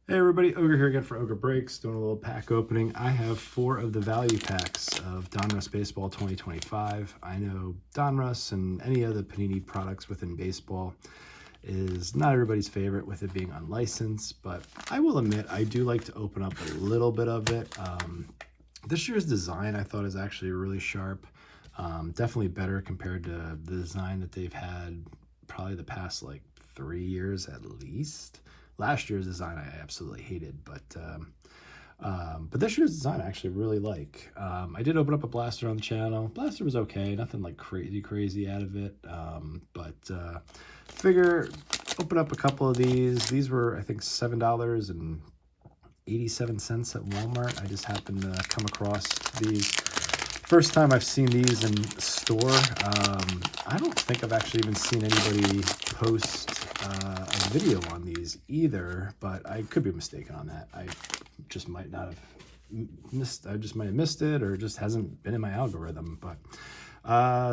Hey everybody, Ogre here again for Ogre Breaks, doing a little pack opening. I have 4 of the value packs of Donruss Baseball 2025. I know Donruss and any other Panini products within baseball is not everybody's favorite with it being unlicensed, but I will admit I do like to open up a little bit of it. This year's design I thought is actually really sharp. Definitely better compared to the design that they've had probably the past like 3 years at least. Last year's design I absolutely hated, but this year's design I actually really like. I did open up a blaster on the channel. Blaster was okay, nothing like crazy out of it. Figure open up a couple of these. These were I think $7.87 at Walmart. I just happened to come across these. First time I've seen these in store. I don't think I've actually even seen anybody post a video on these either, but I could be mistaken on that. I just might not have missed. I just might have missed it, or it just hasn't been in my algorithm. But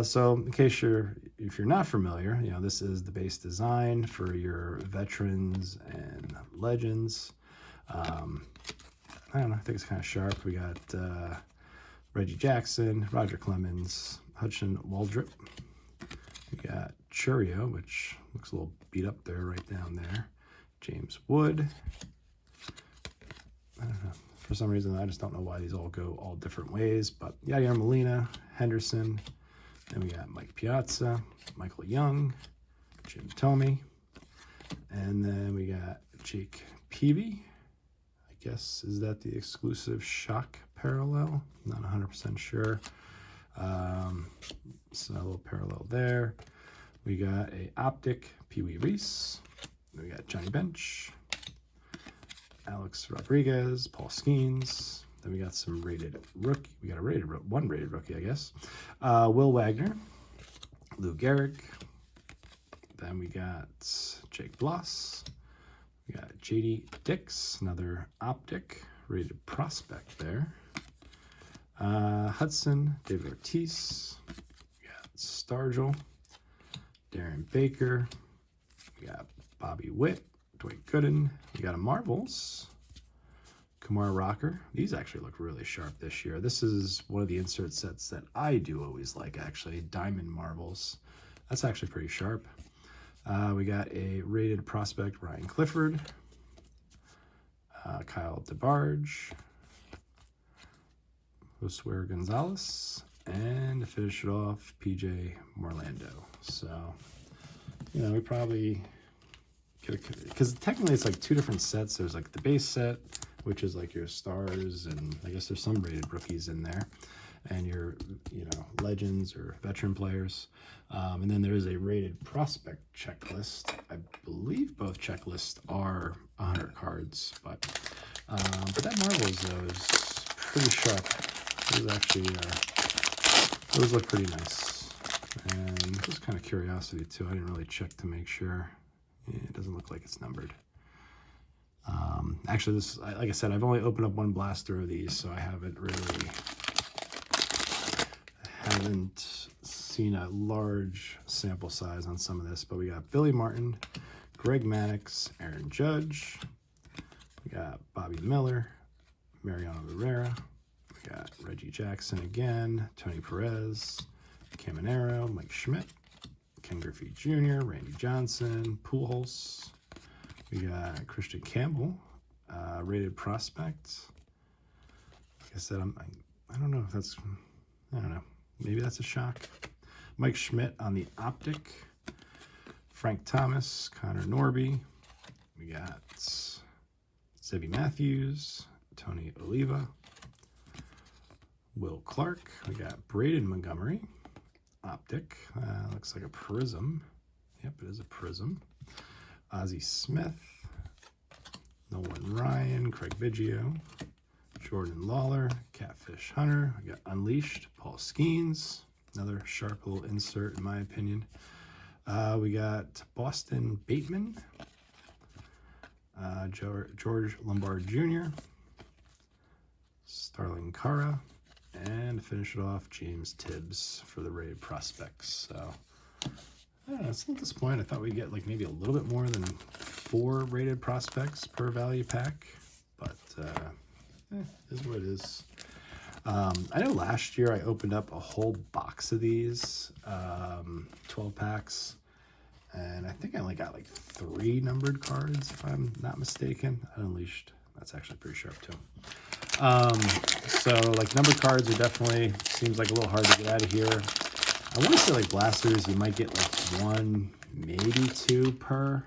so in case if you're not familiar, you know, this is the base design for your veterans and legends. I don't know. I think it's kind of sharp. We got Reggie Jackson, Roger Clemens, Hudson Waldrop. We got Churio, which looks a little beat up there, right down there. James Wood. I don't know. For some reason, I just don't know why these all go all different ways. But Yadier Molina, Henderson. Then we got Mike Piazza, Michael Young, Jim Thome. And then we got Jake Peavy. I guess, is that the exclusive shock parallel? Not 100% sure. So a little parallel there. We got a optic Pee Wee Reese. We got Johnny Bench, Alex Rodriguez, Paul Skeens. Then we got some rated rookie. We got a one rated rookie, I guess. Will Wagner, Lou Gehrig. Then we got Jake Bloss. We got JD Dix, another optic rated prospect there. Hudson, David Ortiz. We got Stargell, Darren Baker. We got Bobby Witt, Dwight Gooden. We got a Marvels, Kumar Rocker. These actually look really sharp this year. This is one of the insert sets that I do always like, actually. Diamond Marvels. That's actually pretty sharp. We got a rated prospect, Ryan Clifford, Kyle DeBarge, Josue Gonzalez, and to finish it off, PJ Morlando. So, you know, we probably could, because technically it's like 2 different sets. There's like the base set, which is like your stars, and I guess there's some rated rookies in there, and your, you know, legends or veteran players. And then there is a rated prospect checklist. I believe both checklists are 100 cards, but that Marvels though is pretty sharp. Those actually those look pretty nice. And just kind of curiosity too. I didn't really check to make sure. Yeah, it doesn't look like it's numbered. Actually, this, like I said, I've only opened up one blaster of these, so I haven't seen a large sample size on some of this. But we got Billy Martin, Greg Maddux, Aaron Judge. We got Bobby Miller, Mariano Rivera. We got Reggie Jackson again, Tony Perez, Caminero, Mike Schmidt, Ken Griffey Jr., Randy Johnson, Pujols. We got Christian Campbell, rated prospect. Like I said, I don't know if that's, I don't know. Maybe that's a shock. Mike Schmidt on the optic. Frank Thomas, Connor Norby. We got Zebby Matthews, Tony Oliva, Will Clark. We got Braden Montgomery, optic. Looks like a prism. Yep, it is a prism. Ozzie Smith, Nolan Ryan, Craig Biggio, Jordan Lawler, Catfish Hunter. We got Unleashed, Paul Skeens. Another sharp little insert in my opinion. We got Boston Bateman, George Lombard Jr., Starling Kara, and to finish it off, James Tibbs for the rated prospects. So, I don't know, at this point, I thought we'd get like maybe a little bit more than 4 rated prospects per value pack, but is what it is. I know last year I opened up a whole box of these 12 packs, and I think I only got like 3 numbered cards, if I'm not mistaken. Unleashed, that's actually pretty sharp too. So like numbered cards are definitely, seems like a little hard to get out of here. I want to say like blasters, you might get like 1, maybe 2 per.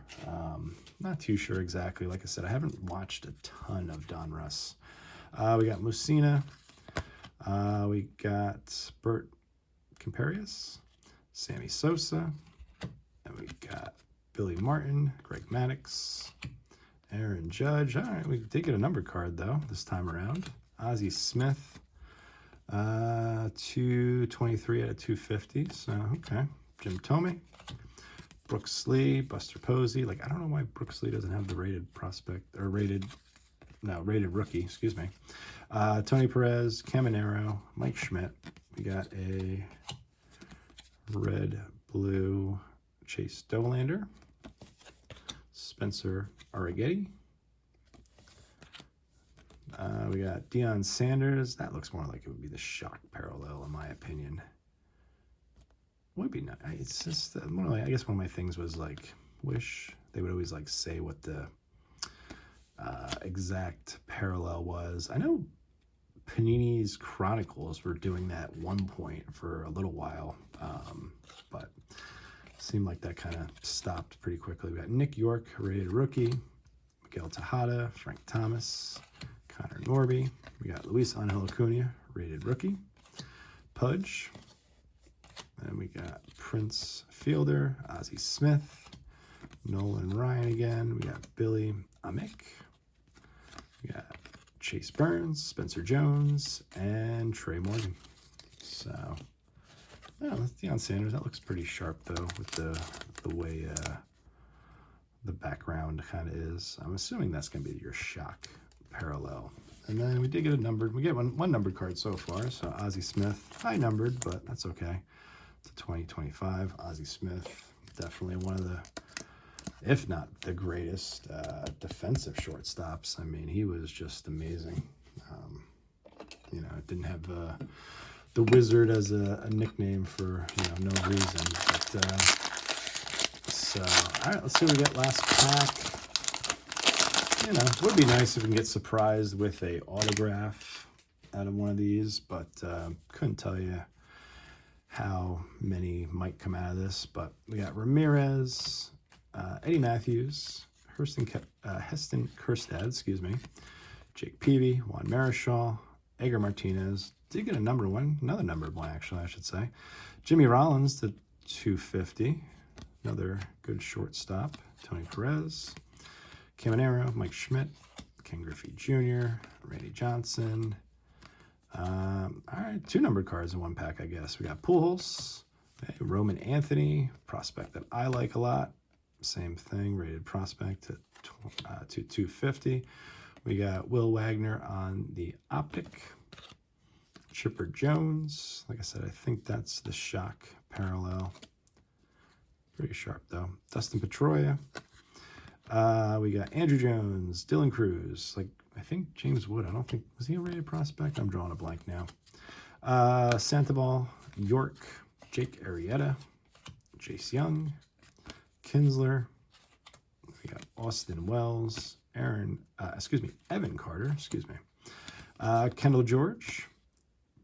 Not too sure exactly. Like I said, I haven't watched a ton of Donruss. We got Musina. We got Bert Camparius, Sammy Sosa, and we got Billy Martin, Greg Maddux, Aaron Judge. All right, we did get a numbered card though this time around. Ozzie Smith, 223 out of 250. So okay, Jim Thome, Brooks Lee, Buster Posey. Like I don't know why Brooks Lee doesn't have the rated prospect or rated rookie. Excuse me. Tony Perez, Caminero, Mike Schmidt. We got a red-blue Chase Dollander, Spencer Arrighetti. We got Deion Sanders. That looks more like it would be the shock parallel, in my opinion. Would be nice. It's just I guess one of my things was like, wish they would always like say what the exact parallel was. I know Panini's Chronicles were doing that at one point for a little while, but seemed like that kind of stopped pretty quickly. We got Nick York, rated rookie, Miguel Tejada, Frank Thomas, Connor Norby. We got Luis Angel Acuna, rated rookie, Pudge. And we got Prince Fielder, Ozzie Smith, Nolan Ryan again. We got Billy Amick. We got Chase Burns, Spencer Jones, and Trey Morgan. So, yeah, that's Deion Sanders. That looks pretty sharp though, with the way the background kind of is. I'm assuming that's going to be your shock parallel. And then we did get a numbered. We get one numbered card so far. So Ozzie Smith, high numbered, but that's okay. To 2025, Ozzie Smith, definitely one of the, if not the greatest defensive shortstops. I mean, he was just amazing. You know, it didn't have the Wizard as a nickname for, you know, no reason. But so, all right, let's see what we get last pack. You know, it would be nice if we can get surprised with a autograph out of one of these, but couldn't tell you how many might come out of this. But we got Ramirez, Eddie Matthews, Heston Kjerstad, excuse me, Jake Peavy, Juan Marichal, Edgar Martinez. Did get another numbered one actually, I should say. Jimmy Rollins to 250, another good shortstop. Tony Perez, Caminero, Mike Schmidt, Ken Griffey Jr., Randy Johnson. All right, 2 numbered cards in one pack, I guess. We got Pujols, Roman Anthony, prospect that I like a lot. Same thing, rated prospect to 250. We got Will Wagner on the optic. Chipper Jones. Like I said, I think that's the shock parallel. Pretty sharp, though. Dustin Pedroia. We got Andrew Jones, Dylan Cruz. Like, I think James Wood. I don't think, was he a rated prospect? I'm drawing a blank now. Sandoval, York, Jake Arrieta, Jace Young, Kinsler. We got Austin Wells, Evan Carter, Kendall George,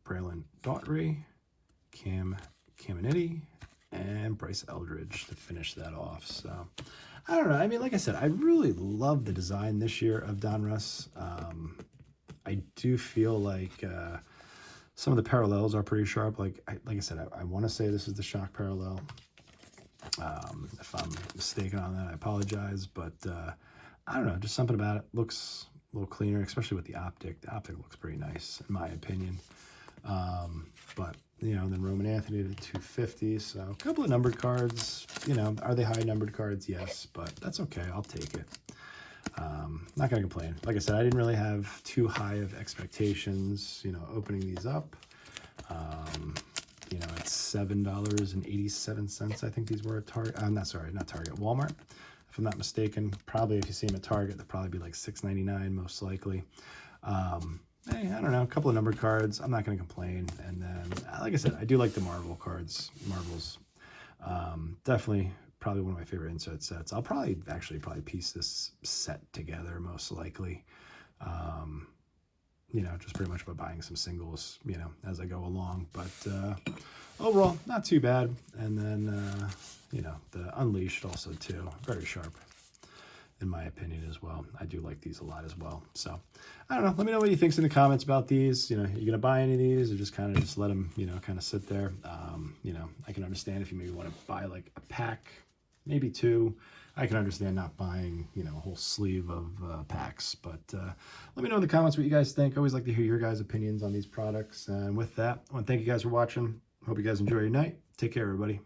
Braylon Daughtry, Cam Caminetti, and Bryce Eldridge to finish that off. So, I don't know. I mean, like I said, I really love the design this year of Donruss. I do feel like some of the parallels are pretty sharp. Like I said, I want to say this is the shock parallel. If I'm mistaken on that, I apologize. But I don't know, just something about it looks a little cleaner, especially with the optic. The optic looks pretty nice, in my opinion. But, you know, then Roman Anthony to 250. So a couple of numbered cards. You know, are they high numbered cards? Yes, but that's okay. I'll take it. Not going to complain. Like I said, I didn't really have too high of expectations, you know, opening these up. You know, it's $7.87. I think these were at Target. Not Target, Walmart. if I'm not mistaken. Probably if you see them at Target, they'll probably be like $6.99 most likely. Hey, I don't know, a couple of numbered cards. I'm not going to complain. And then, like I said, I do like the Marvel cards. Marvels, definitely probably one of my favorite insert sets. I'll probably piece this set together most likely. You know, just pretty much by buying some singles, you know, as I go along. But overall, not too bad. And then, you know, the Unleashed also too, very sharp in my opinion as well. I do like these a lot as well. So I don't know, let me know what you think in the comments about these. You know, you gonna buy any of these or just kind of just let them, you know, kind of sit there? You know, I can understand if you maybe want to buy like a pack, maybe 2. I can understand not buying, you know, a whole sleeve of packs, but let me know in the comments what you guys think. I always like to hear your guys' opinions on these products. And with that, I want to thank you guys for watching. Hope you guys enjoy your night. Take care, everybody.